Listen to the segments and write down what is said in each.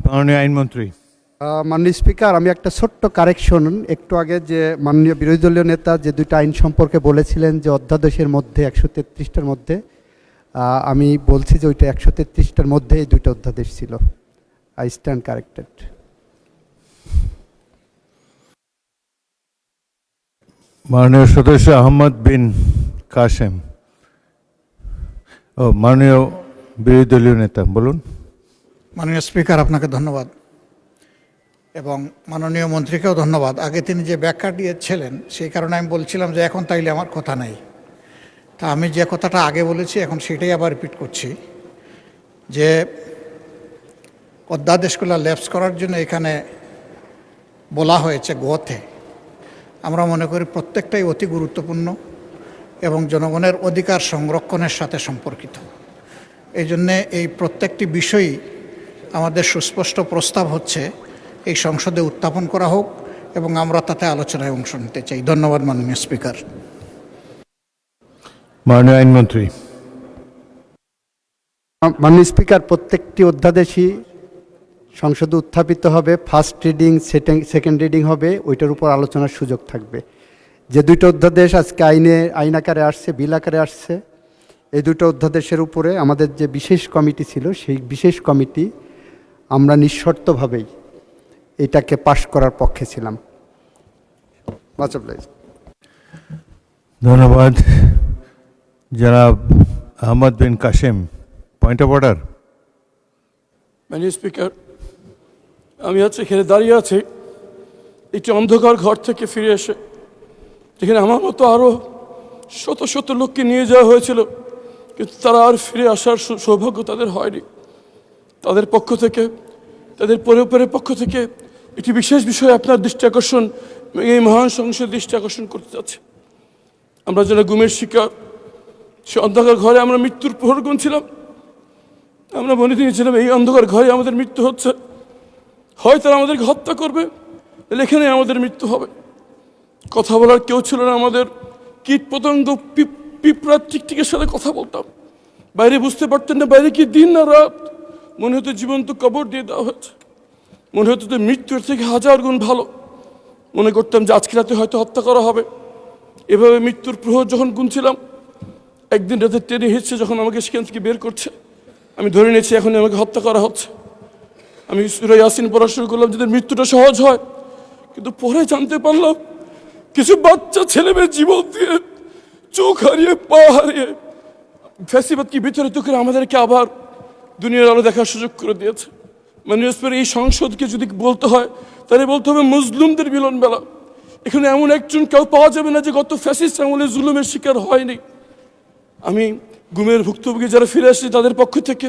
মাননীয় আইনমন্ত্রী। মাননীয় স্পিকার, আমি একটা ছোট্ট কারেকশন, একটু আগে যে মাননীয় বিরোধী দলীয় নেতা যে দুইটা আইন সম্পর্কে বলেছিলেন যে অধ্যাদেশের মধ্যে 133টার মধ্যে, আমি বলছি যে ওইটা 133টার মধ্যে এই দুইটা অধ্যাদেশ ছিল। I stand corrected. মাননীয় সদস্য আহমদ বিন কাসেম। মাননীয় বিরোধী দলীয় নেতা বলুন। মাননীয় স্পিকার, আপনাকে ধন্যবাদ এবং মাননীয় মন্ত্রীকেও ধন্যবাদ। আগে তিনি যে ব্যাখ্যা দিয়েছিলেন সেই কারণে আমি বলছিলাম যে এখন তাইলে আমার কথা নেই। তা আমি যে কথাটা আগে বলেছি এখন সেটাই আবার রিপিট করছি যে অধ্যাদেশগুলো ল্যাপস করার জন্য এখানে বলা হয়েছে গোতে। আমরা মনে করি প্রত্যেকটাই অতি গুরুত্বপূর্ণ এবং জনগণের অধিকার সংরক্ষণের সাথে সম্পর্কিত। এই জন্যে এই প্রত্যেকটি বিষয়ই আমাদের সুস্পষ্ট প্রস্তাব হচ্ছে এই সংসদে উত্থাপন করা হোক এবং আমরা তাতে আলোচনায় অংশ নিতে চাই। ধন্যবাদ মাননীয় স্পিকার। মাননীয় আইনমন্ত্রী। মাননীয় স্পিকার, প্রত্যেকটি অধ্যাদেশই সংসদে উত্থাপিত হবে। ফার্স্ট রিডিং, সেকেন্ড রিডিং হবে, ওইটার উপর আলোচনার সুযোগ থাকবে। যে দুইটা অধ্যাদেশ আজকে আইন আকারে আসছে, বিল আকারে আসছে, এই দুটো অধ্যাদেশের উপরে আমাদের যে বিশেষ কমিটি ছিল সেই বিশেষ কমিটি আমরা নিঃশর্তভাবেই এটাকে পাশ করার পক্ষে ছিলাম। ধন্যবাদ। জনাব আহমদ বিন কাসেম, পয়েন্ট অফ অর্ডার। মাননীয় স্পিকার, আমি আজকে এখানে দাঁড়িয়ে আছি একটি অন্ধকার ঘর থেকে ফিরে এসে, যেখানে আমার মতো আরও শত শত লোককে নিয়ে যাওয়া হয়েছিল, কিন্তু তারা আর ফিরে আসার সৌভাগ্য তাদের হয়নি। তাদের পক্ষ থেকে, তাদের পরিবারের পক্ষ থেকে একটি বিশেষ বিষয়ে আপনার দৃষ্টি আকর্ষণ, এই মহান সংসদের দৃষ্টি আকর্ষণ করতে চাচ্ছে। আমরা যারা গুমের শিকার, সে অন্ধকার ঘরে আমরা মৃত্যুর প্রহর গুনছিলাম। আমরা মনে নিয়েছিলাম এই অন্ধকার ঘরে আমাদের মৃত্যু হচ্ছে, হয় তারা আমাদেরকে হত্যা করবে, এখানে আমাদের মৃত্যু হবে। কথা বলার কেউ ছিল না আমাদের। কীট পতঙ্গ, পিঁপড়া, টিকটিকের সাথে কথা বলতাম। বাইরে বুঝতে পারতেন না বাইরে কি দিন না রাত। মনে হতো জীবন্ত কবর দিয়ে দেওয়া হয়েছে। মনে হতো যে মৃত্যুর থেকে হাজার গুণ ভালো। মনে করতাম যে আজকে রাতে হয়তো হত্যা করা হবে। এভাবে মৃত্যুর প্রহর যখন গুনছিলাম, একদিন রাতে ট্রেনে হিসছে যখন আমাকে সেখান থেকে বের করছে, আমি ধরে নিয়েছি এখন আমাকে হত্যা করা হচ্ছে। আমি সূরা ইয়াসিন পড়া শুরু করলাম যাতে মৃত্যুটা সহজ হয়, কিন্তু পরে জানতে পারলাম কিছু বাচ্চা ছেলে মেয়ে জীবন দিয়ে, চোখ হারিয়ে, পা হারিয়ে, ফ্যাসিবাদকে বিতাড়িত করে আমাদেরকে আবার দুনিয়ার আলো দেখার সুযোগ করে দিয়েছে। মাননীয় স্পিকার, এই সংসদকে যদি বলতে হয় তাহলে বলতে হবে মুসলিমদের মিলন মেলা। এখানে এমন একজন কেউ পাওয়া যাবে না যে গত ফ্যাসিস্ট আমলে জুলুমের শিকার হয়নি। আমি গুমের ভুক্তভোগী যারা ফিরে আসছে তাদের পক্ষ থেকে,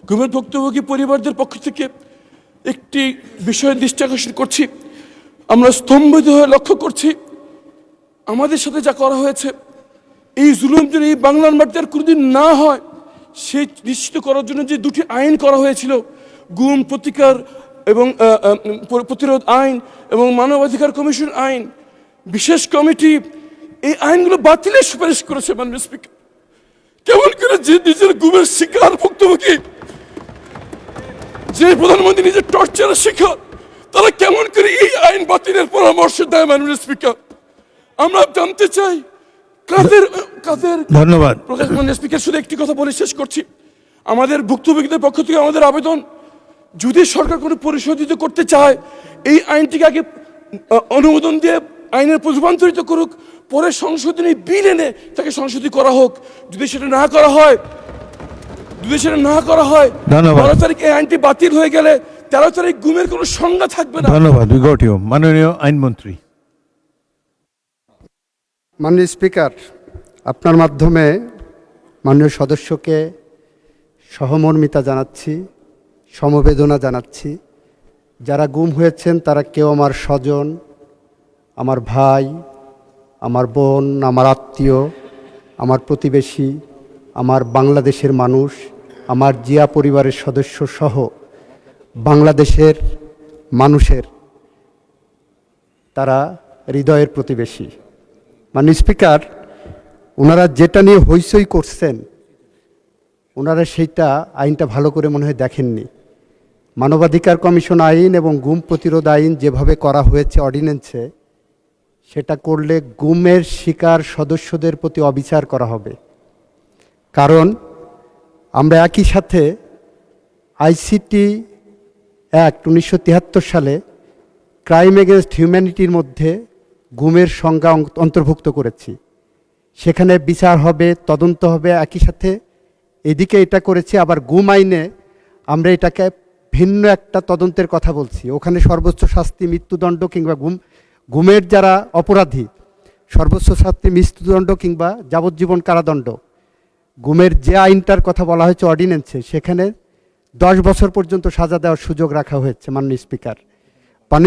গুমের ভুক্তভোগী পরিবারদের পক্ষ থেকে একটি বিষয়ে দৃষ্টি আকর্ষণ করছি। আমরা স্তম্ভিত হয়ে লক্ষ্য করছি আমাদের সাথে যা করা হয়েছে, এই জুলুম যেন এই বাংলার মাটিতে আর কোনোদিন না হয় সেই নিশ্চিত করার জন্য যে দুটি আইন করা হয়েছিল, গুম প্রতিকার এবং প্রতিরোধ আইন এবং মানবাধিকার কমিশন আইন, বিশেষ কমিটি এই আইনগুলো বাতিলের সুপারিশ করেছে। মাননীয় স্পিকার, কেমন করে যে নিজের গুমের শিকার ভুক্তভোগী, যে প্রধানমন্ত্রী নিজের টর্চারের শিকার, তারা কেমন করে এই আইন বাতিলের পরামর্শ দেয়? মাননীয় স্পিকার, আমরা জানতে চাই কাদের কাদের। ধন্যবাদ মাননীয় স্পিকার, শুধু একটি কথা বলে শেষ করছি। আমাদের ভুক্তভোগীদের পক্ষ থেকে আমাদের আবেদন, যদি সরকার কোনো পরিশোধিত করতে চায় এই আইনটিকে আগে অনুমোদন দিয়ে আইনের রূপান্তরিত করুক, পরে সংশোধনী বিল এনে তাকে সংশোধনী করা হোক। যদি সেটা না করা হয়, 12 তারিখ এই আইনটি বাতিল হয়ে গেলে 13 তারিখ গুমের কোনো সংজ্ঞা থাকবে না। ধন্যবাদ। মাননীয় আইনমন্ত্রী। মাননীয় স্পিকার, আপনার মাধ্যমে মাননীয় সদস্যকে সহমর্মিতা জানাচ্ছি, সমবেদনা জানাচ্ছি। যারা গুম হয়েছেন তারা কেউ আমার স্বজন, আমার ভাই, আমার বোন, আমার আত্মীয়, আমার প্রতিবেশী, আমার বাংলাদেশের মানুষ, আমার জিয়া পরিবারের সদস্য সহ বাংলাদেশের মানুষের তারা হৃদয়ের প্রতিবেশী। মাননীয় স্পিকার, ওনারা যেটা নিয়ে হইচই করছেন, ওনারা সেইটা আইনটা ভালো করে মনে হয় দেখেননি। মানবাধিকার কমিশন আইন এবং গুম প্রতিরোধ আইন যেভাবে করা হয়েছে অর্ডিন্যান্সে, সেটা করলে গুমের শিকার সদস্যদের প্রতি অবিচার করা হবে। কারণ আমরা একই সাথে আইসিটি অ্যাক্ট 1973 সালে ক্রাইম এগেনস্ট হিউম্যানিটির মধ্যে গুমের সংজ্ঞা অন্তর্ভুক্ত করেছি। সেখানে বিচার হবে, তদন্ত হবে। একই সাথে এদিকে এটা করেছি, আবার গুম আইনে আমরা এটাকে ভিন্ন একটা তদন্তের কথা বলছি। ওখানে সর্বোচ্চ শাস্তি মৃত্যুদণ্ড কিংবা গুমের যারা অপরাধী সর্বোচ্চ শাস্তি মৃত্যুদণ্ড কিংবা যাবজ্জীবন কারাদণ্ড। গুমের যে আইনটার কথা বলা হয়েছে অর্ডিন্যান্সে, সেখানে 10 বছর পর্যন্ত সাজা দেওয়ার সুযোগ রাখা হয়েছে। মাননীয়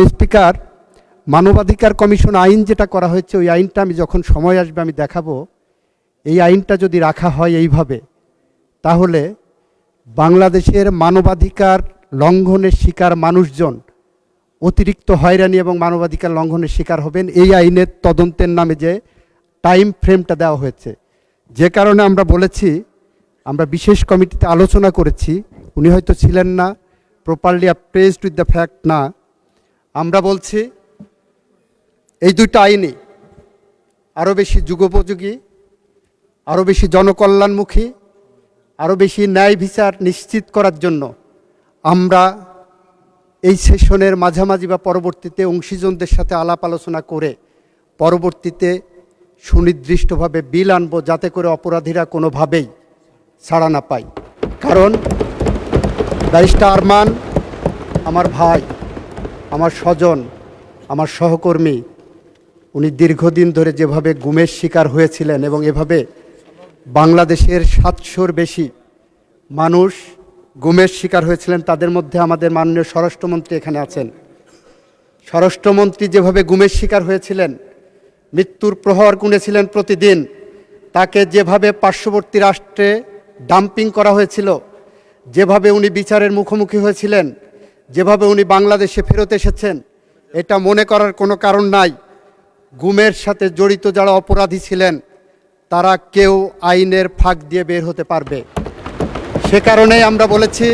স্পিকার, মানবাধিকার কমিশন আইন যেটা করা হয়েছে, ওই আইনটা আমি যখন সময় আসবে আমি দেখাবো। এই আইনটা যদি রাখা হয় এইভাবে, তাহলে বাংলাদেশের মানবাধিকার লঙ্ঘনের শিকার মানুষজন অতিরিক্ত হয়রানি এবং মানবাধিকার লঙ্ঘনের শিকার হবেন। এই আইনের তদন্তের নামে যে টাইম ফ্রেমটা দেওয়া হয়েছে, যে কারণে আমরা বলেছি, আমরা বিশেষ কমিটিতে আলোচনা করেছি, উনি হয়তো ছিলেন না, প্রপারলি অ্যাপ্রেজড উইথ দ্য ফ্যাক্ট না। আমরা বলছি এই দুইটা আইনই আরও বেশি যুগোপযোগী, আরও বেশি জনকল্যাণমুখী, আরও বেশি ন্যায় বিচার নিশ্চিত করার জন্য আমরা এই সেশনের মাঝামাঝি বা পরবর্তীতে অংশীজনদের সাথে আলাপ আলোচনা করে পরবর্তীতে সুনির্দিষ্টভাবে বিল আনব, যাতে করে অপরাধীরা কোনোভাবেই ছাড়া না পায়। কারণ ব্যারিস্টার আরমান আমার ভাই, আমার স্বজন, আমার সহকর্মী। উনি দীর্ঘদিন ধরে যেভাবে গুমের শিকার হয়েছিলেন এবং এভাবে বাংলাদেশের 700-র বেশি মানুষ গুমের শিকার হয়েছিলেন, তাদের মধ্যে আমাদের মাননীয় স্বরাষ্ট্রমন্ত্রী এখানে আছেন। স্বরাষ্ট্রমন্ত্রী যেভাবে গুমের শিকার হয়েছিলেন, মৃত্যুর প্রহর গুনেছিলেন প্রতিদিন, তাকে যেভাবে পার্শ্ববর্তী রাষ্ট্রে ডাম্পিং করা হয়েছিল, যেভাবে উনি বিচারের মুখোমুখি হয়েছিলেন, যেভাবে উনি বাংলাদেশে ফেরত এসেছেন, এটা মনে করার কোনো কারণ নাই। গুমের সাথে জড়িত যারা অপরাধী ছিলেন, তারা কেউ আইনের ফাঁক দিয়ে বের হতে পারবে। সে কারণেই আমরা বলেছি,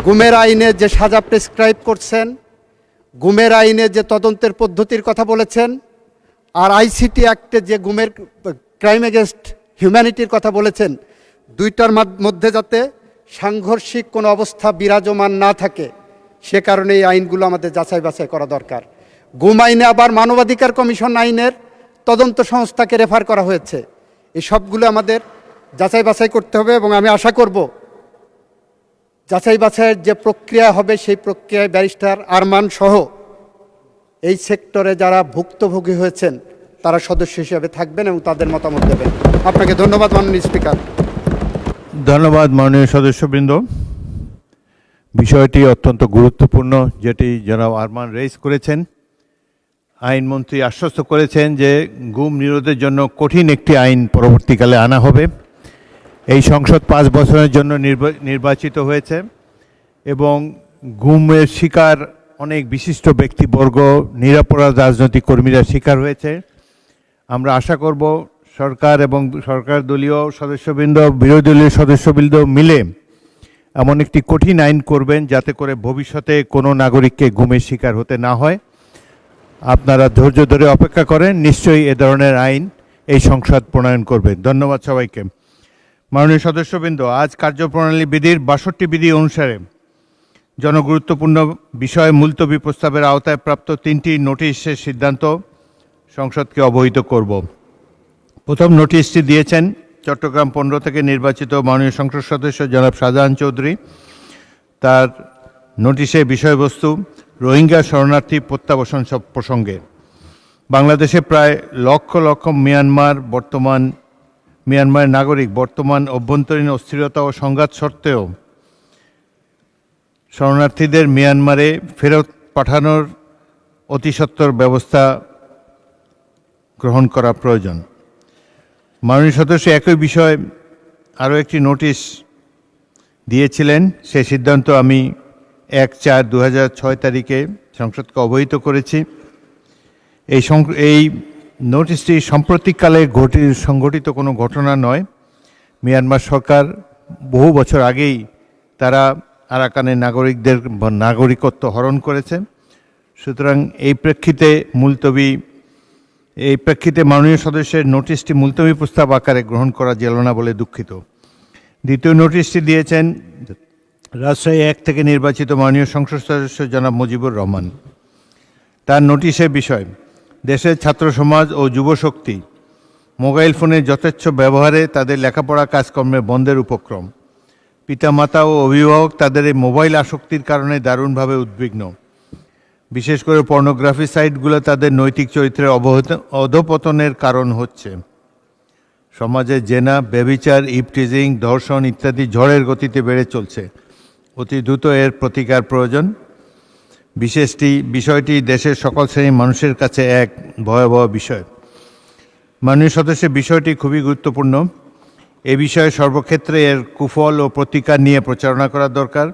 গুমের আইনে যে সাজা প্রেসক্রাইব করছেন, গুমের আইনে যে তদন্তের পদ্ধতির কথা বলেছেন, আর আইসিটি অ্যাক্টে যে গুমের ক্রাইম এগেনস্ট হিউম্যানিটির কথা বলেছেন, দুইটার মধ্যে যাতে সাংঘর্ষিক কোনো অবস্থা বিরাজমান না থাকে, সে কারণে এই আইনগুলো আমাদের যাচাই বাছাই করা দরকার। গুম আইনে আবার মানবাধিকার কমিশন আইনের তদন্ত সংস্থাকে রেফার করা হয়েছে। এই সবগুলো আমাদের যাচাই বাছাই করতে হবে এবং আমি আশা করব যাচাই বাছাইয়ের যে প্রক্রিয়া হবে, সেই প্রক্রিয়ায় ব্যারিস্টার আরমান সহ এই সেক্টরে যারা ভুক্তভোগী হয়েছেন তারা সদস্য হিসেবে থাকবেন এবং তাদের মতামত দেবেন। আপনাকে ধন্যবাদ মাননীয় স্পিকার। ধন্যবাদ মাননীয় সদস্যবৃন্দ। বিষয়টি অত্যন্ত গুরুত্বপূর্ণ, যেটি জনাব আরমান রেইজ করেছেন। আইনমন্ত্রী আশ্বস্ত করেছেন যে গুম নিরোধের জন্য কঠিন একটি আইন পরবর্তীকালে আনা হবে। এই সংসদ 5 বছরের জন্য নির্বাচিত হয়েছে এবং গুমের শিকার অনেক বিশিষ্ট ব্যক্তিবর্গ, নিরপরাধ রাজনৈতিক কর্মীরা শিকার হয়েছে। আমরা আশা করব সরকার এবং সরকার দলীয় সদস্যবৃন্দ, বিরোধী দলীয় সদস্যবৃন্দ মিলে এমন একটি কঠিন আইন করবেন, যাতে করে ভবিষ্যতে কোনো নাগরিককে গুমের শিকার হতে না হয়। আপনারা ধৈর্য ধরে অপেক্ষা করেন, নিশ্চয়ই এ ধরনের আইন এই সংসদ প্রণয়ন করবেন। ধন্যবাদ সবাইকে। মাননীয় সদস্যবৃন্দ, আজ কার্যপ্রণালী বিধির 62 বিধি অনুসারে জনগুরুত্বপূর্ণ বিষয় মুলতবি প্রস্তাবের আওতায় প্রাপ্ত 3টি নোটিশের সিদ্ধান্ত সংসদকে অবহিত করব। প্রথম নোটিশটি দিয়েছেন চট্টগ্রাম 15 থেকে নির্বাচিত মাননীয় সংসদ সদস্য জনাব শাহজাহান চৌধুরী। তার নোটিশের বিষয়বস্তু রোহিঙ্গা শরণার্থী প্রত্যাবাসন প্রসঙ্গে। বাংলাদেশে প্রায় লক্ষ লক্ষ মিয়ানমার নাগরিক বর্তমান অভ্যন্তরীণ অস্থিরতা ও সংঘাত সত্ত্বেও শরণার্থীদের মিয়ানমারে ফেরত পাঠানোর অতিসত্বর ব্যবস্থা গ্রহণ করা প্রয়োজন। মাননীয় সদস্য একই বিষয়ে আরও একটি নোটিশ দিয়েছিলেন। সেই সিদ্ধান্ত আমি 1/4/2006 তারিখে সংসদকে অবহিত করেছি। এই নোটিশটি সাম্প্রতিককালে সংঘটিত কোনো ঘটনা নয়। মিয়ানমার সরকার বহু বছর আগেই তারা আরাকানের নাগরিকদের নাগরিকত্ব হরণ করেছে। সুতরাং এই প্রেক্ষিতে মাননীয় সদস্যের নোটিশটি মুলতবি প্রস্তাব আকারে গ্রহণ করা গেল না বলে দুঃখিত। দ্বিতীয় নোটিশটি দিয়েছেন রাজশাহী 1 থেকে নির্বাচিত মাননীয় সংসদ সদস্য জনাব মুজিবুর রহমান। তার নোটিশের বিষয়, দেশের ছাত্র সমাজ ও যুবশক্তি মোবাইল ফোনের যথেচ্ছ ব্যবহারে তাদের লেখাপড়া কাজকর্মে বন্ধের উপক্রম। পিতামাতা ও অভিভাবক তাদের এই মোবাইল আসক্তির কারণে দারুণভাবে উদ্বিগ্ন। বিশেষ করে পর্নোগ্রাফি সাইটগুলো তাদের নৈতিক চরিত্রের অধপতনের কারণ হচ্ছে। সমাজে জেনা, ব্যভিচার, ইভটিজিং, ধর্ষণ ইত্যাদি ঝড়ের গতিতে বেড়ে চলছে। অতি দ্রুত এর প্রতিকার প্রয়োজন। বিষয়টি দেশের সকল শ্রেণীর মানুষের কাছে এক ভয়াবহ বিষয়। মাননীয় সদস্যের বিষয়টি খুবই গুরুত্বপূর্ণ। এ বিষয়ে সর্বক্ষেত্রে এর কুফল ও প্রতিকার নিয়ে প্রচারণা করা দরকার,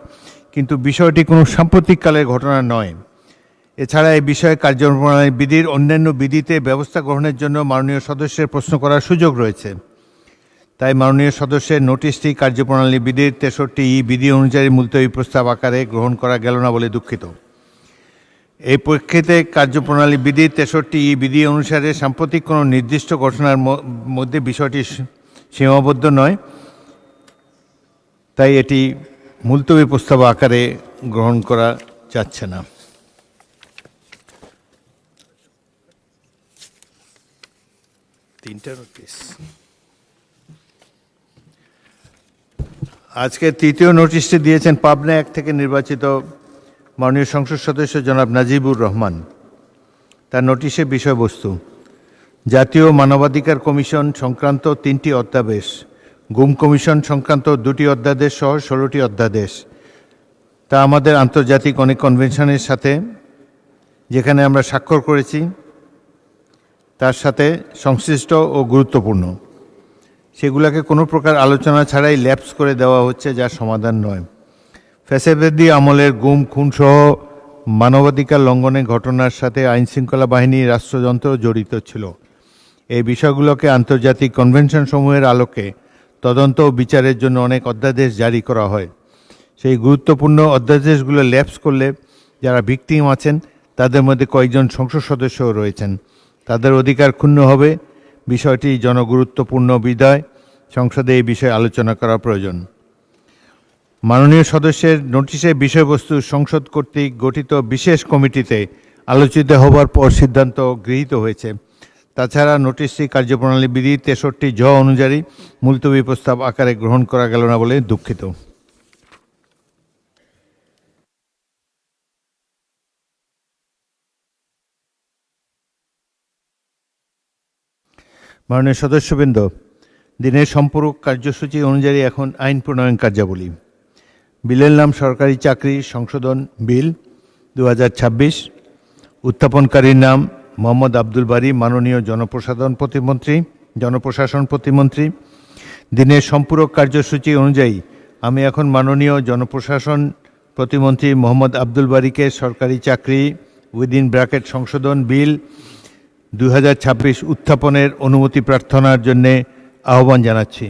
কিন্তু বিষয়টি কোনো সাম্প্রতিককালের ঘটনা নয়। এছাড়া এই বিষয়ে কার্যপ্রণালী বিধির অন্যান্য বিধিতে ব্যবস্থা গ্রহণের জন্য মাননীয় সদস্যের প্রশ্ন করার সুযোগ রয়েছে। তাই মাননীয় সদস্যের নোটিশটি কার্যপ্রণালী বিধির 63 বিধি অনুযায়ী মুলতবি প্রস্তাব আকারে গ্রহণ করা গেল না বলে দুঃখিত। এই প্রেক্ষিতে কার্যপ্রণালী বিধির 63 বিধি অনুসারে সাম্প্রতিক কোনো নির্দিষ্ট ঘটনার মধ্যে বিষয়টি সীমাবদ্ধ নয়, তাই এটি মুলতবি প্রস্তাব আকারে গ্রহণ করা যাচ্ছে না। আজকে তৃতীয় নোটিশটি দিয়েছেন পাবনা 1 থেকে নির্বাচিত মাননীয় সংসদ সদস্য জনাব নাজিবুর রহমান। তার নোটিশের বিষয়বস্তু, জাতীয় মানবাধিকার কমিশন সংক্রান্ত 3টি অধ্যাদেশ, গুম কমিশন সংক্রান্ত 2টি অধ্যাদেশ সহ 16টি অধ্যাদেশ, তা আমাদের আন্তর্জাতিক অনেক কনভেনশনের সাথে, যেখানে আমরা স্বাক্ষর করেছি, তার সাথে সংশ্লিষ্ট ও গুরুত্বপূর্ণ। সেগুলোকে কোনো প্রকার আলোচনা ছাড়াই ল্যাপস করে দেওয়া হচ্ছে, যা সমাধান নয়। ফ্যাসিবাদী আমলের গুম, খুনসহ মানবাধিকার লঙ্ঘনের ঘটনার সাথে আইনশৃঙ্খলা বাহিনী, রাষ্ট্রযন্ত্র জড়িত ছিল। এই বিষয়গুলোকে আন্তর্জাতিক কনভেনশন সমূহের আলোকে তদন্ত ও বিচারের জন্য অনেক অধ্যাদেশ জারি করা হয়। সেই গুরুত্বপূর্ণ অধ্যাদেশগুলো ল্যাপস করলে যারা ভিকটিম আছেন তাদের মধ্যে কয়েকজন সংসদ সদস্যও রয়েছেন, তাদের অধিকার ক্ষুণ্ণ হবে। বিষয়টি জনগুরুত্বপূর্ণ বিধায় সংসদে এই বিষয়ে আলোচনা করা প্রয়োজন। মাননীয় সদস্যের নোটিশের বিষয়বস্তু সংসদ কর্তৃক গঠিত বিশেষ কমিটিতে আলোচিত হবার পর সিদ্ধান্ত গৃহীত হয়েছে। তাছাড়া নোটিশটি কার্যপ্রণালী বিধি 63 অনুযায়ী মুলতবি প্রস্তাব আকারে গ্রহণ করা গেল না বলে দুঃখিত। মাননীয় সদস্যবৃন্দ, দিনের সম্পূরক কার্যসূচি অনুযায়ী এখন আইন প্রণয়ন কার্যাবলী। বিলের নাম সরকারি চাকরি সংশোধন বিল 2026। উত্থাপনকারীর নাম মোহাম্মদ আব্দুল বারী, মাননীয় জনপ্রশাসন প্রতিমন্ত্রী। দিনের সম্পূরক কার্যসূচি অনুযায়ী আমি এখন মাননীয় জনপ্রশাসন প্রতিমন্ত্রী মোহাম্মদ আব্দুল বারীকে সরকারি চাকরি সংশোধন বিল 2026 উত্থাপনের অনুমতি প্রার্থনার জন্য আহ্বান জানাচ্ছি।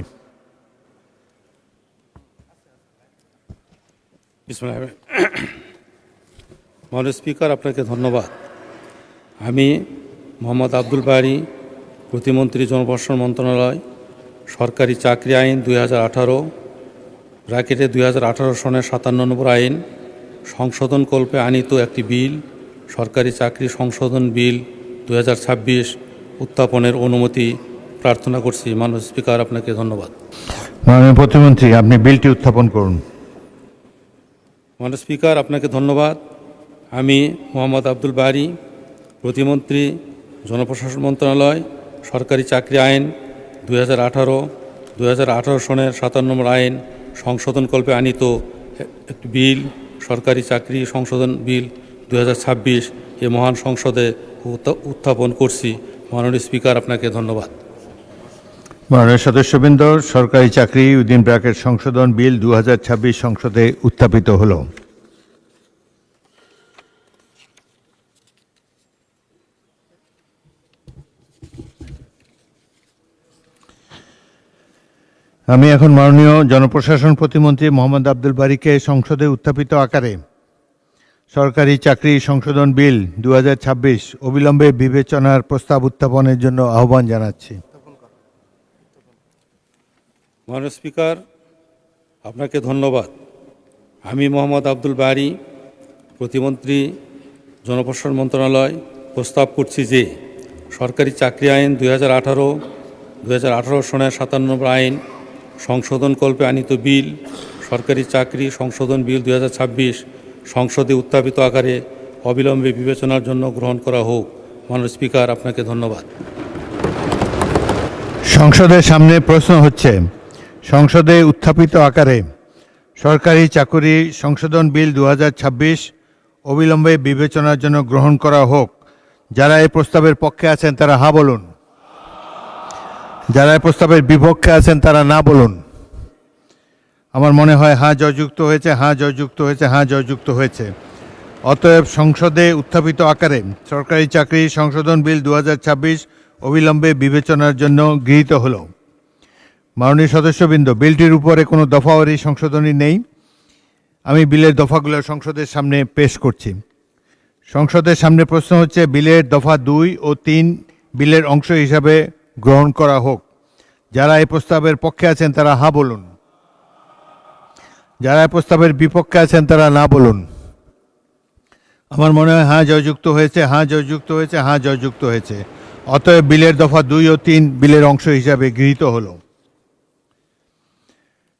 মাননীয় স্পিকার, আপনাকে ধন্যবাদ। আমি মোহাম্মদ আব্দুল বারী, প্রতিমন্ত্রী, জনপ্রশাসন মন্ত্রণালয়, সরকারি চাকরি আইন 2018 2018 সনের 57 নম্বর আইন সংশোধন কল্পে আনিত একটি বিল, সরকারি চাকরি সংশোধন বিল 2026 উত্থাপনের অনুমতি প্রার্থনা করছি। মাননীয় স্পিকার, আপনাকে ধন্যবাদ। মাননীয় প্রতিমন্ত্রী, আপনি বিলটি উত্থাপন করুন। মাননীয় স্পিকার, আপনাকে ধন্যবাদ। আমি মোহাম্মদ আব্দুল বারী, প্রতিমন্ত্রী, জনপ্রশাসন মন্ত্রণালয়, সরকারি চাকরি আইন 2018 সনের 57 নম্বর আইন সংশোধন কল্পে আনিত একটি বিল, সরকারি চাকরি সংশোধন বিল 2026 এ মহান সংসদে উত্থাপন করছি। মাননীয় স্পিকার, আপনাকে ধন্যবাদ। মাননীয় সদস্যবৃন্দ, সরকারি চাকরি সংশোধন বিল 2026 সংসদে উত্থাপিত হলো। আমি এখন মাননীয় জনপ্রশাসন প্রতিমন্ত্রী মোহাম্মদ আব্দুল বারীকে সংসদে উত্থাপিত আকারে সরকারি চাকরি সংশোধন বিল 2026 অবিলম্বে বিবেচনার প্রস্তাব উত্থাপনের জন্য আহ্বান জানাচ্ছি। মাননীয় স্পিকার, আপনাকে ধন্যবাদ। আমি মোহাম্মদ আব্দুল বারী, প্রতিমন্ত্রী, জনপ্রশাসন মন্ত্রণালয়, প্রস্তাব করছি যে সরকারি চাকরি আইন 2018 সনের 57 নম্বর আইন সংশোধনকল্পে আনিত বিল সরকারি চাকরি সংশোধন বিল 2026 সংসদে উত্থাপিত আকারে অবিলম্বে বিবেচনার জন্য গ্রহণ করা হোক। মাননীয় স্পিকার, আপনাকে ধন্যবাদ। সংসদের সামনে প্রশ্ন হচ্ছে, সংসদে উত্থাপিত আকারে সরকারি চাকরি সংশোধন বিল 2026 অবিলম্বে বিবেচনার জন্য গ্রহণ করা হোক। যারা এই প্রস্তাবের পক্ষে আছেন তারা হ্যাঁ বলুন, যারা এই প্রস্তাবের বিপক্ষে আছেন তারা না বলুন। আমার মনে হয় হ্যাঁ জয়যুক্ত হয়েছে, হ্যাঁ জয়যুক্ত হয়েছে, হ্যাঁ জয়যুক্ত হয়েছে। অতএব সংসদে উত্থাপিত আকারে সরকারি চাকরি সংশোধন বিল 2026 অবিলম্বে বিবেচনার জন্য গৃহীত হলো। মাননীয় সদস্যবৃন্দ, বিলটির উপরে কোনো দফাওয়ারি সংশোধনী নেই। আমি বিলের দফাগুলো সংসদের সামনে পেশ করছি। সংসদের সামনে প্রশ্ন হচ্ছে, বিলের দফা 2 ও 3 বিলের অংশ হিসাবে গ্রহণ করা হোক। যারা এই প্রস্তাবের পক্ষে আছেন তারা হ্যাঁ বলুন, যারা এই প্রস্তাবের বিপক্ষে আছেন তারা না বলুন। আমার মনে হয় হ্যাঁ জয়যুক্ত হয়েছে, হ্যাঁ জয়যুক্ত হয়েছে, হ্যাঁ জয়যুক্ত হয়েছে। অতএব বিলের দফা 2 ও 3 বিলের অংশ হিসাবে গৃহীত হলো।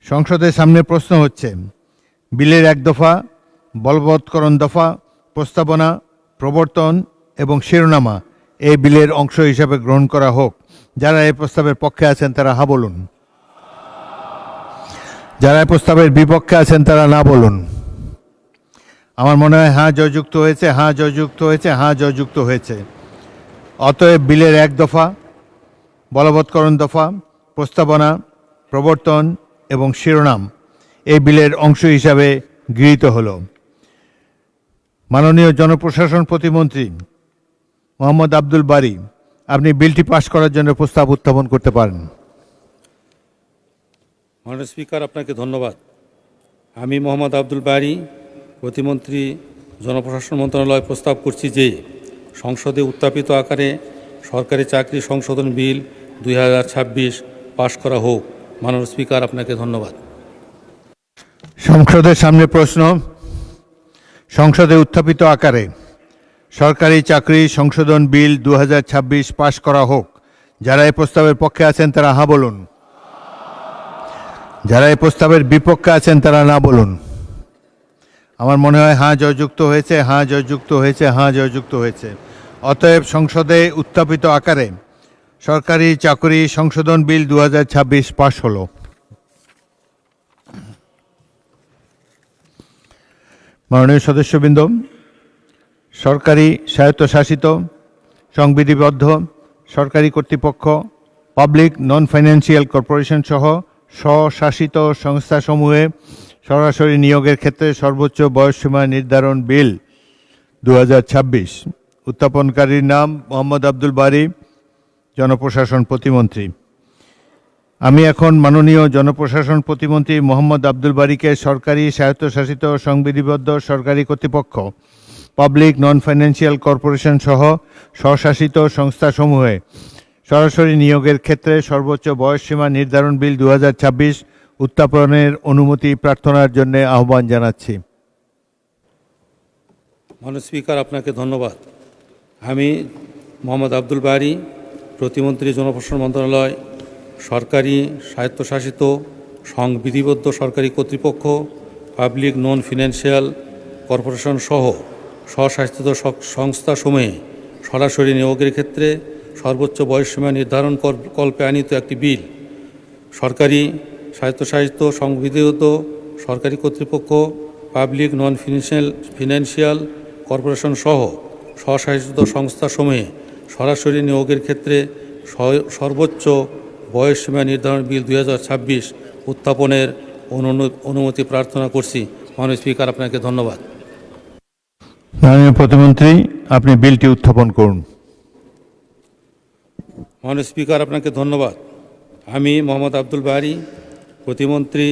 সংসদের সামনে প্রশ্ন হচ্ছে, বিলের 1 দফা, বলবৎকরণ দফা, প্রস্তাবনা, প্রবর্তন এবং শিরোনামা এই বিলের অংশ হিসাবে গ্রহণ করা হোক। যারা এই প্রস্তাবের পক্ষে আছেন তারা হ্যাঁ বলুন, যারা এই প্রস্তাবের বিপক্ষে আছেন তারা না বলুন। আমার মনে হয় হ্যাঁ জয়যুক্ত হয়েছে, হ্যাঁ জয়যুক্ত হয়েছে, হ্যাঁ জয়যুক্ত হয়েছে। অতএব বিলের 1 দফা, বলবৎকরণ দফা, প্রস্তাবনা, প্রবর্তন এবং শিরোনাম এই বিলের অংশ হিসাবে গৃহীত হলো। মাননীয় জনপ্রশাসন প্রতিমন্ত্রী মোহাম্মদ আব্দুল বারী, আপনি বিলটি পাশ করার জন্য প্রস্তাব উত্থাপন করতে পারেন। মাননীয় স্পিকার, আপনাকে ধন্যবাদ। আমি মোহাম্মদ আব্দুল বারী, প্রতিমন্ত্রী, জনপ্রশাসন মন্ত্রণালয়, প্রস্তাব করছি যে সংসদে উত্থাপিত আকারে সরকারি চাকরি সংশোধন বিল 2026 পাশ করা হোক। মাননীয় স্পিকার, আপনাকে ধন্যবাদ। সংসদের সামনে প্রশ্ন, সংসদে উত্থাপিত আকারে সরকারি চাকরি সংশোধন বিল 2026 পাশ করা হোক। যারা এই প্রস্তাবের পক্ষে আছেন তারা হ্যাঁ বলুন, যারা এই প্রস্তাবের বিপক্ষে আছেন তারা না বলুন। আমার মনে হয় হ্যাঁ জয়যুক্ত হয়েছে, হ্যাঁ জয়যুক্ত হয়েছে, হ্যাঁ জয়যুক্ত হয়েছে। অতএব সংসদে উত্থাপিত আকারে সরকারি চাকরি সংশোধন বিল 2026 পাশ হলো। মাননীয় সদস্যবৃন্দ, সরকারি স্বায়ত্তশাসিত সংবিধিবদ্ধ সরকারি কর্তৃপক্ষ, পাবলিক নন ফাইন্যান্সিয়াল কর্পোরেশন সহ স্বশাসিত সংস্থাসমূহে সরাসরি নিয়োগের ক্ষেত্রে সর্বোচ্চ বয়সসীমা নির্ধারণ বিল 2026। উত্থাপনকারীর নাম মোহাম্মদ আব্দুল বারী, জনপ্রশাসন প্রতিমন্ত্রী। আমি এখন মাননীয় জনপ্রশাসন প্রতিমন্ত্রী মোহাম্মদ আব্দুল বারীকে সরকারি স্বায়ত্তশাসিত সংবিধিবদ্ধ সরকারি কর্তৃপক্ষ, পাবলিক নন ফাইন্যান্সিয়াল কর্পোরেশন সহ স্বশাসিত সংস্থাসমূহে সরাসরি নিয়োগের ক্ষেত্রে সর্বোচ্চ বয়সসীমা নির্ধারণ বিল 2026 উত্থাপনের অনুমতি প্রার্থনার জন্য আহ্বান জানাচ্ছি। মাননীয় স্পিকার, আপনাকে ধন্যবাদ। আমি মোহাম্মদ আব্দুল বারী, প্রতিমন্ত্রী, জনপ্রশাসন মন্ত্রণালয়, সরকারি স্বায়ত্তশাসিত সংবিধিবদ্ধ সরকারি কর্তৃপক্ষ, পাবলিক নন ফিনান্সিয়াল কর্পোরেশন সহ স্বশাসিত সংস্থাসমূহে সরাসরি নিয়োগের ক্ষেত্রে সর্বোচ্চ বয়সসীমা নির্ধারণ কল্পে আনিত একটি বিল সরকারি স্বায়ত্তশাসিত সংবিধিবদ্ধ সরকারি কর্তৃপক্ষ, পাবলিক নন ফিনান্সিয়াল কর্পোরেশন সহ স্বশাসিত সংস্থাসমূহে সরাসরি নিয়োগের ক্ষেত্রে সর্বোচ্চ বয়সসীমা নির্ধারণ বিল 2026 উত্থাপনের অনুমতি প্রার্থনা করছি। মাননীয় স্পিকার, আপনাকে ধন্যবাদ। মাননীয় প্রতিমন্ত্রী, আপনি বিলটি উত্থাপন করুন। মাননীয় স্পিকার, আপনাকে ধন্যবাদ। আমি মোহাম্মদ আব্দুল বারী, প্রতিমন্ত্রী,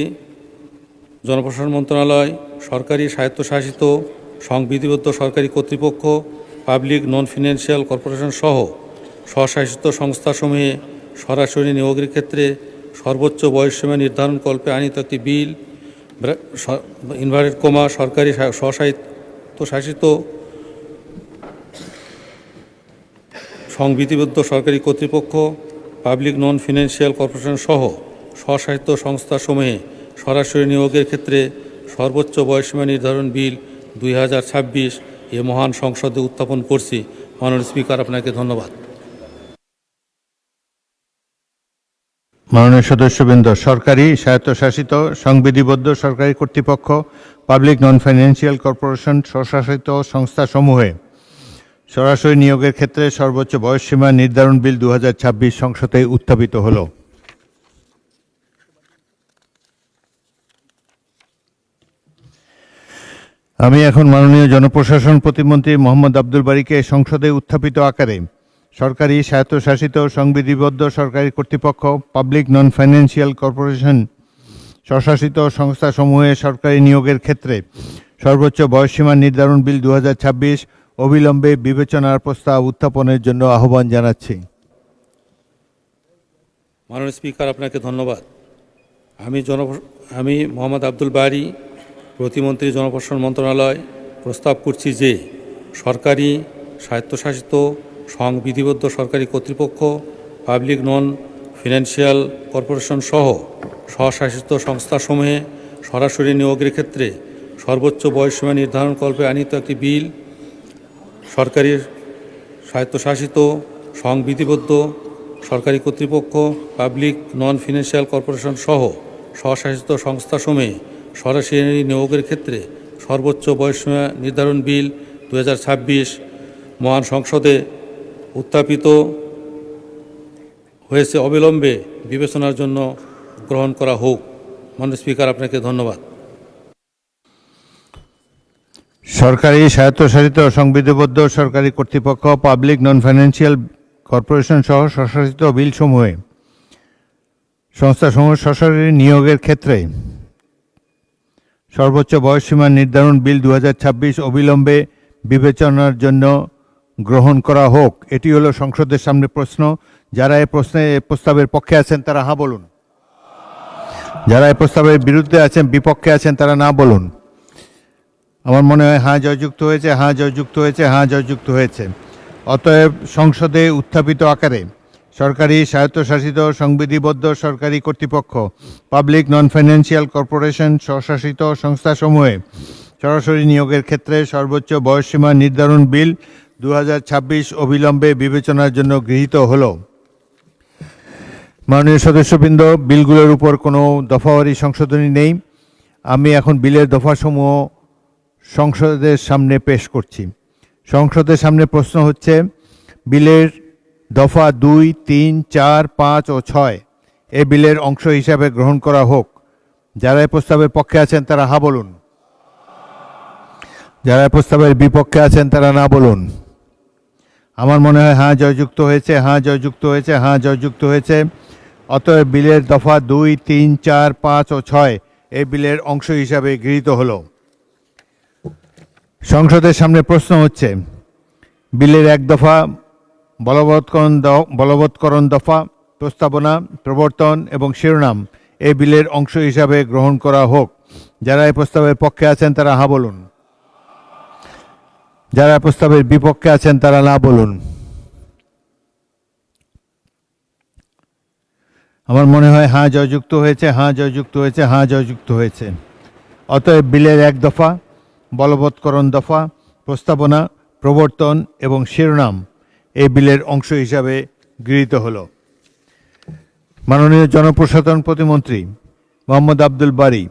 জনপ্রশাসন মন্ত্রণালয়, সরকারি স্বায়ত্তশাসিত সংবিধিবদ্ধ সরকারি কর্তৃপক্ষ, পাবলিক নন ফিনান্সিয়াল কর্পোরেশন সহ স্বশাসিত সংস্থাসমূহে সরাসরি নিয়োগের ক্ষেত্রে সর্বোচ্চ বয়সসীমা নির্ধারণকল্পে আনিত একটি বিল, সরকারি স্বশাসিত সংবিধিবদ্ধ সরকারি কর্তৃপক্ষ, পাবলিক নন ফিনান্সিয়াল কর্পোরেশন সহ স্বশাসিত সংস্থাসমূহে সরাসরি নিয়োগের ক্ষেত্রে সর্বোচ্চ বয়সসীমা নির্ধারণ বিল 2026 এ মহান সংসদে উত্থাপন করছি। মাননীয় স্পিকার, আপনাকে ধন্যবাদ। মাননীয় সদস্যবৃন্দ, সরকারি স্বায়ত্তশাসিত সংবিধিবদ্ধ সরকারি কর্তৃপক্ষ, পাবলিক নন ফাইন্যান্সিয়াল কর্পোরেশন, স্বশাসিত সংস্থাসমূহে সরাসরি নিয়োগের ক্ষেত্রে সর্বোচ্চ বয়সসীমা নির্ধারণ বিল 2026 সংসদে উত্থাপিত হলো। আমি এখন মাননীয় জনপ্রশাসন প্রতিমন্ত্রী মোহাম্মদ আব্দুল বারীকে সংসদে উত্থাপিত আকারে সরকারি স্বায়ত্তশাসিত সংবিধিবদ্ধ সরকারি কর্তৃপক্ষ, পাবলিক নন ফাইন্যান্সিয়াল কর্পোরেশন, স্বশাসিত সংস্থাসমূহে সরকারি নিয়োগের ক্ষেত্রে সর্বোচ্চ বয়সসীমা নির্ধারণ বিল 2026 অবিলম্বে বিবেচনার প্রস্তাব উত্থাপনের জন্য আহ্বান জানাচ্ছি। মাননীয় স্পিকার, আপনাকে ধন্যবাদ। আমি মোহাম্মদ আব্দুল বারী, প্রতিমন্ত্রী, জনপ্রশাসন মন্ত্রণালয়, প্রস্তাব করছি যে সরকারি স্বায়ত্তশাসিত সংবিধিবদ্ধ সরকারি কর্তৃপক্ষ, পাবলিক নন ফিনান্সিয়াল কর্পোরেশন সহ স্বশাসিত সংস্থাসমূহে সরাসরি নিয়োগের ক্ষেত্রে সর্বোচ্চ বয়সসীমা নির্ধারণকল্পে আনিত একটি বিল, সরকারি স্বায়ত্তশাসিত সংবিধিবদ্ধ সরকারি কর্তৃপক্ষ, পাবলিক নন ফিনান্সিয়াল কর্পোরেশন সহ স্বশাসিত সংস্থাসমূহে সরাসরি নিয়োগের ক্ষেত্রে সর্বোচ্চ বয়সসীমা নির্ধারণ বিল 2026 মহান সংসদে উত্থাপিত হয়েছে, অবিলম্বে বিবেচনার জন্য গ্রহণ করা হোক। মাননীয় স্পিকার, আপনাকে ধন্যবাদ। সরকারি স্বায়ত্তশাসিত সংবিধিবদ্ধ সরকারি কর্তৃপক্ষ, পাবলিক নন ফাইন্যান্সিয়াল কর্পোরেশন সহ স্বশাসিত বিলসমূহে সংস্থাসমূহ সরাসরি নিয়োগের ক্ষেত্রে সর্বোচ্চ বয়সসীমা নির্ধারণ বিল 2026 অবিলম্বে বিবেচনার জন্য গ্রহণ করা হোক। এটি হলো সংসদের সামনে প্রশ্ন। যারা এই প্রস্তাবের পক্ষে আছেন তারা হ্যাঁ বলুন, যারা এই প্রস্তাবের বিরুদ্ধে আছেন, বিপক্ষে আছেন, তারা না বলুন। আমার মনে হয় হ্যাঁ জয়যুক্ত হয়েছে, হ্যাঁ জয়যুক্ত হয়েছে, হ্যাঁ জয়যুক্ত হয়েছে। অতএব সংসদে উত্থাপিত আকারে সরকারি স্বায়ত্তশাসিত সংবিধিবদ্ধ সরকারি কর্তৃপক্ষ, পাবলিক নন ফাইন্যান্সিয়াল কর্পোরেশন, স্বশাসিত সংস্থাসমূহে সরাসরি নিয়োগের ক্ষেত্রে সর্বোচ্চ বয়সসীমা নির্ধারণ বিল 2026 অবিলম্বে বিবেচনার জন্য গৃহীত হলো। মাননীয় সদস্যবৃন্দ, বিলগুলোর উপর কোনো দফাওয়ারি সংশোধনী নেই। আমি এখন বিলের দফাসমূহ সংসদের সামনে পেশ করছি। সংসদের সামনে প্রশ্ন হচ্ছে, বিলের দফা 2, 3, 4, 5 ও 6 এ বিলের অংশ হিসাবে গ্রহণ করা হোক। যারা এই প্রস্তাবের পক্ষে আছেন তারা হ্যাঁ বলুন, যারা এই প্রস্তাবের বিপক্ষে আছেন তারা না বলুন। আমার মনে হয় হ্যাঁ জয়যুক্ত হয়েছে, হ্যাঁ জয়যুক্ত হয়েছে, হ্যাঁ জয়যুক্ত হয়েছে। অতএব বিলের দফা 2, 3, 4, 5 ও 6 এই বিলের অংশ হিসাবে গৃহীত হলো। সংসদের সামনে প্রশ্ন হচ্ছে, বিলের 1 দফা বলবৎকরণ দফা, প্রস্তাবনা, প্রবর্তন এবং শিরোনাম এই বিলের অংশ হিসাবে গ্রহণ করা হোক। যারা এই প্রস্তাবের পক্ষে আছেন তারা হ্যাঁ বলুন, যারা প্রস্তাবের বিপক্ষে আছেন তারা না বলুন। আমার মনে হয় হ্যাঁ জয়যুক্ত হয়েছে, হ্যাঁ জয়যুক্ত হয়েছে, হ্যাঁ জয়যুক্ত হয়েছে। অতএব বিলের 1 দফা বলবৎকরণ দফা, প্রস্তাবনা, প্রবর্তন এবং শিরোনাম এই বিলের অংশ হিসাবে গৃহীত হলো। মাননীয় জনপ্রশাসন প্রতিমন্ত্রী মোহাম্মদ আব্দুল বারী,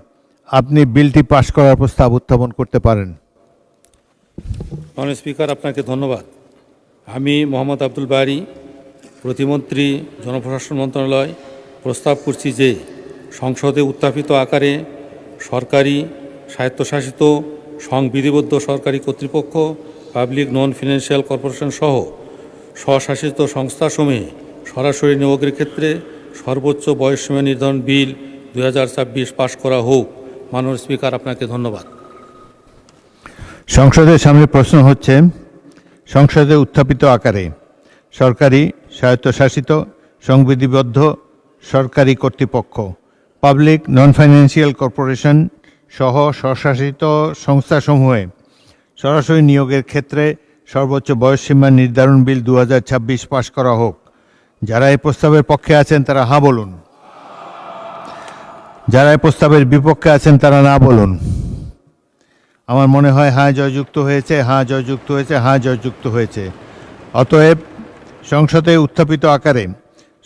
আপনি বিলটি পাশ করার প্রস্তাব উত্থাপন করতে পারেন। মাননীয় স্পিকার, আপনাকে ধন্যবাদ। আমি মোহাম্মদ আব্দুল বারী, প্রতিমন্ত্রী, জনপ্রশাসন মন্ত্রণালয়, প্রস্তাব করছি যে সংসদে উত্থাপিত আকারে সরকারি স্বায়ত্তশাসিত সংবিধিবদ্ধ সরকারি কর্তৃপক্ষ, পাবলিক নন ফিনান্সিয়াল কর্পোরেশন সহ স্বশাসিত সংস্থাসমূহে সরাসরি নিয়োগের ক্ষেত্রে সর্বোচ্চ বয়সসীমা নির্ধারণ বিল 2024 পাশ করা হোক। মাননীয় স্পিকার, আপনাকে ধন্যবাদ। সংসদের সামনে প্রশ্ন হচ্ছে সংসদে উত্থাপিত আকারে সরকারি, স্বায়ত্তশাসিত, সংবিধিবদ্ধ সরকারি কর্তৃপক্ষ, পাবলিক নন ফাইন্যান্সিয়াল কর্পোরেশন সহ স্বশাসিত সংস্থাসমূহে সরাসরি নিয়োগের ক্ষেত্রে সর্বোচ্চ বয়সসীমা নির্ধারণ বিল 2026 পাশ করা হোক। যারা এই প্রস্তাবের পক্ষে আছেন তারা হ্যাঁ বলুন, যারা এই প্রস্তাবের বিপক্ষে আছেন তারা না বলুন। আমার মনে হয় হ্যাঁ জয়যুক্ত হয়েছে, হ্যাঁ জয়যুক্ত হয়েছে, হ্যাঁ জয়যুক্ত হয়েছে। অতএব সংসদে উত্থাপিত আকারে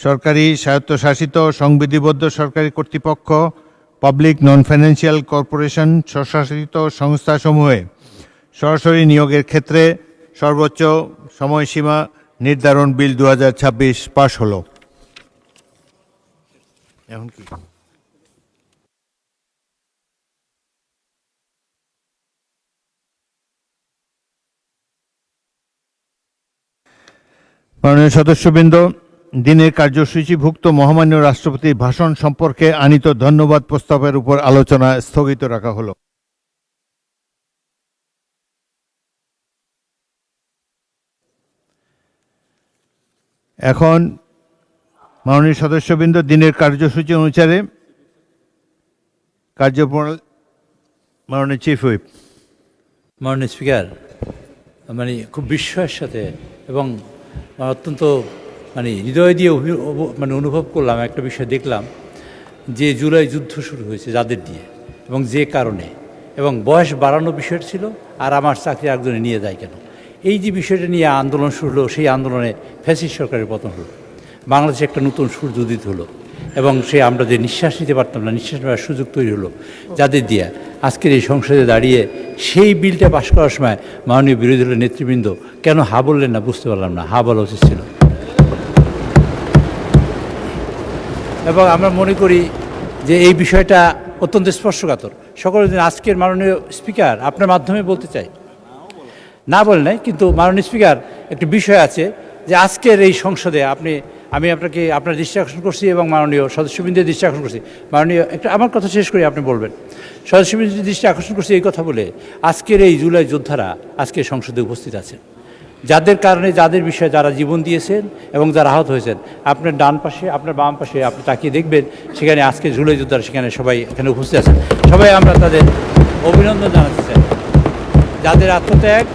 সরকারি, স্বায়ত্তশাসিত, সংবিধিবদ্ধ সরকারি কর্তৃপক্ষ, পাবলিক নন ফাইন্যান্সিয়াল কর্পোরেশন, স্বশাসিত সংস্থাসমূহে সরাসরি নিয়োগের ক্ষেত্রে সর্বোচ্চ সময়সীমা নির্ধারণ বিল 2026 পাশ হলো। এখন কি মাননীয় সদস্যবৃন্দ, দিনের কার্যসূচিভুক্ত মহামান্য রাষ্ট্রপতির ভাষণ সম্পর্কে আনীত ধন্যবাদ প্রস্তাবের উপর আলোচনা স্থগিত রাখা হলো। এখন মাননীয় সদস্যবৃন্দ, দিনের কার্যসূচি অনুসারে কার্যপ্রণালী, মাননীয় চিফ হুইপ। মাননীয় স্পিকার, খুব বিস্ময়ের সাথে এবং অত্যন্ত হৃদয় দিয়ে অনুভব করলাম, একটা বিষয় দেখলাম যে জুলাই যুদ্ধ শুরু হয়েছে যাদের দিয়ে এবং যে কারণে, এবং বয়স বাড়ানো বিষয় ছিল, আর আমার চাকরি একজনে নিয়ে যায় কেন, এই যে বিষয়টা নিয়ে আন্দোলন শুরু হলো, সেই আন্দোলনে ফ্যাসিস্ট সরকারের পতন হলো, বাংলাদেশে একটা নতুন সূর্য উদিত হলো এবং আমরা যে নিঃশ্বাস নিতে পারতাম না, নিঃশ্বাস নেওয়ার সুযোগ তৈরি হলো যাদের দিয়ে। আজকের এই সংসদে দাঁড়িয়ে সেই বিলটা পাশ করার সময় মাননীয় বিরোধী দলের নেতৃবৃন্দ কেন হা বললেন না বুঝতে পারলাম না। হা বলা উচিত ছিল। এবং আমরা মনে করি যে এই বিষয়টা অত্যন্ত স্পর্শকাতর। সকলের দিন আজকের মাননীয় স্পিকার, আপনার মাধ্যমে বলতে চাই, না বলে নাই, কিন্তু মাননীয় স্পিকার, একটা বিষয় আছে যে আজকের এই সংসদে আমি আপনার দৃষ্টি আকর্ষণ করছি এবং মাননীয় সদস্যবৃন্দের দৃষ্টি আকর্ষণ করছি। মাননীয়, একটা আমার কথা শেষ করি, আপনি বলবেন। সদস্যবৃন্দের দৃষ্টি আকর্ষণ করছি এই কথা বলে, আজকের এই জুলাই যোদ্ধারা আজকে সংসদে উপস্থিত আছেন, যাদের কারণে, যাদের বিষয়ে যারা জীবন দিয়েছেন এবং যারা আহত হয়েছেন। আপনার ডান পাশে, আপনার বাম পাশে আপনি তাকিয়ে দেখবেন, সেখানে আজকে জুলাই যোদ্ধারা সেখানে সবাই এখানে উপস্থিত আছেন। সবাই আমরা তাদের অভিনন্দন জানাতে চাই, যাদের আত্মত্যাগ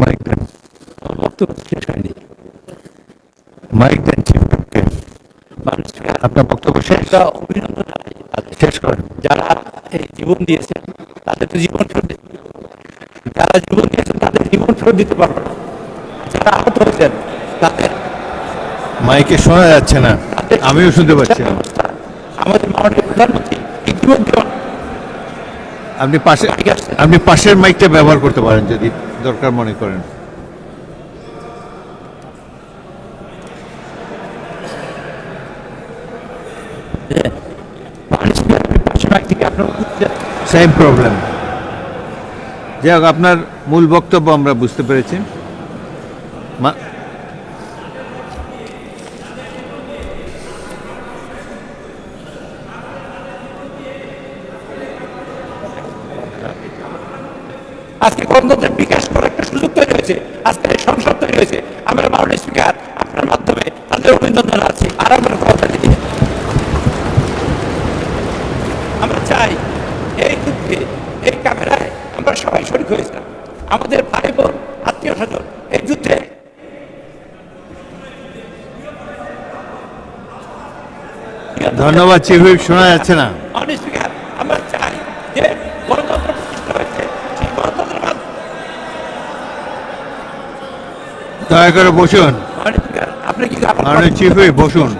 মাইক দেন, বক্তব্য শেষ হয়নি। মাইক দেন চিফকে, আপনার বক্তব্য শেষ। অভিনন্দন জানাই শেষ করেন। যারা এই জীবন দিয়েছেন, তাদের তো জীবন ফেরত দিতে, যারা জীবন দিয়েছেন তাদের জীবন ফেরত দিতে পারবে না। যারা আহত হয়েছেন তাদের মাইকে শোনা যাচ্ছে না, আমিও শুনতে পাচ্ছি না। আমাদের মাননীয় প্রধানমন্ত্রী ইতিমধ্যে আপনি পাশের মাইকটা ব্যবহার করতে পারেন যদি দরকার মনে করেন। Same problem. যাই হোক, আপনার মূল বক্তব্য আমরা বুঝতে পেরেছি। আজকে গণতন্ত্রের বিকাশ করার একটা সুযোগ তৈরি হয়েছে, আজকে সংসদ তৈরি হয়েছে। আমরা মাননীয় স্পিকার, আপনার মাধ্যমে তাদের অভিনন্দন জানাচ্ছি। আর আমরা কথা দিই, আমরা চাই এই যুদ্ধে, এই ক্যামেরায় আমরা সবাই শরীক হয়েছিলাম, আমাদের ভাই বোন, আত্মীয় স্বজন এই যুদ্ধে। ধন্যবাদ চিফ হুইপ, শোনা যাচ্ছে না। মাননীয় স্পিকার, আমরা চাই যে গণতন্ত্র প্রতিষ্ঠা হয়েছে, সেই গণতন্ত্রের মাধ্যমে। দয়া করে বসুন। মাননীয় স্পিকার, আপনি কি মাননীয় চিফ হুইপ বসুন।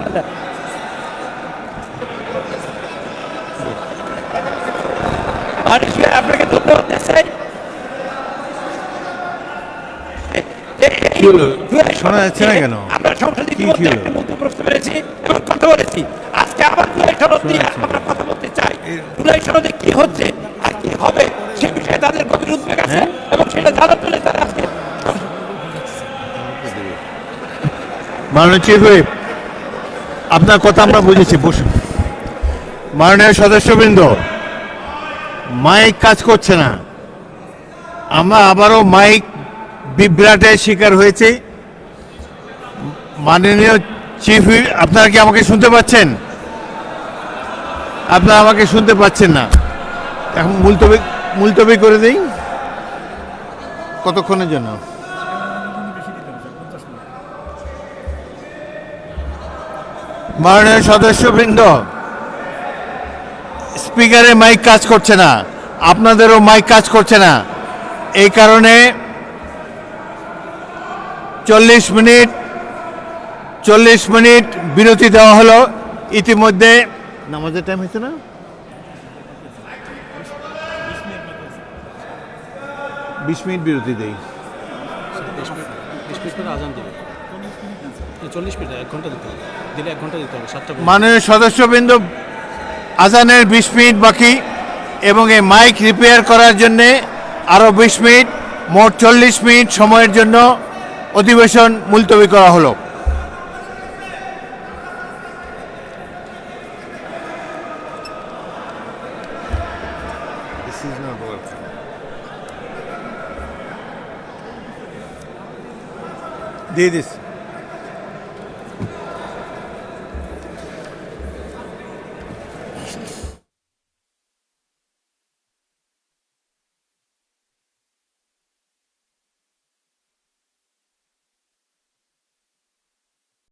আপনাকে ধন্যবাদ চাই। শোনা যাচ্ছে না কেন? আমরা সংসদে ইতিমধ্যে একটা মন্তব্য করতে পেরেছি এবং কথা বলেছি। আজকে আবার জুলাই সনদ নিয়ে আমরা কথা বলতে চাই। জুলাই সনদে কি হচ্ছে আর কি হবে সে বিষয়ে তাদের গভীর উদ্বেগ আছে এবং সেটা জানার জন্য তারা আজকে মাননীয় চিফ হুইপ, আপনার কথা আমরা বুঝেছি, বসুন। মাননীয় সদস্যবৃন্দ, মাইক কাজ করছে না, আমরা আবারও মাইক বিভ্রাটের শিকার হয়েছি। মাননীয় চিফ হুইপ, আপনারা কি আমাকে শুনতে পাচ্ছেন? আপনারা আমাকে শুনতে পাচ্ছেন না, এখন মুলতবি করে দিই কতক্ষণের জন্য? মাননীয় সদস্যবৃন্দ, স্পিকারের মাইক কাজ করছে না, আপনাদেরও মাইক কাজ করছে না, এই কারণে 40 মিনিট বিরতি দেওয়া হলো। ইতিমধ্যে নামাজের টাইম হয়েছে না, 20 মিনিট বিরতি দেই। 20 মিনিট আজান দেবে, 40 মিনিট 1 ঘন্টা দিতে হবে, দিলে 1 ঘন্টা দিতে হবে। 7টা মাননীয় সদস্যবৃন্দ, আজানের 20 মিনিট বাকি এবং এই মাইক রিপেয়ার করার জন্যে আরও 20 মিনিট, মোট 40 মিনিট সময়ের জন্য অধিবেশন মুলতবি করা হলো। দিয়ে দিস।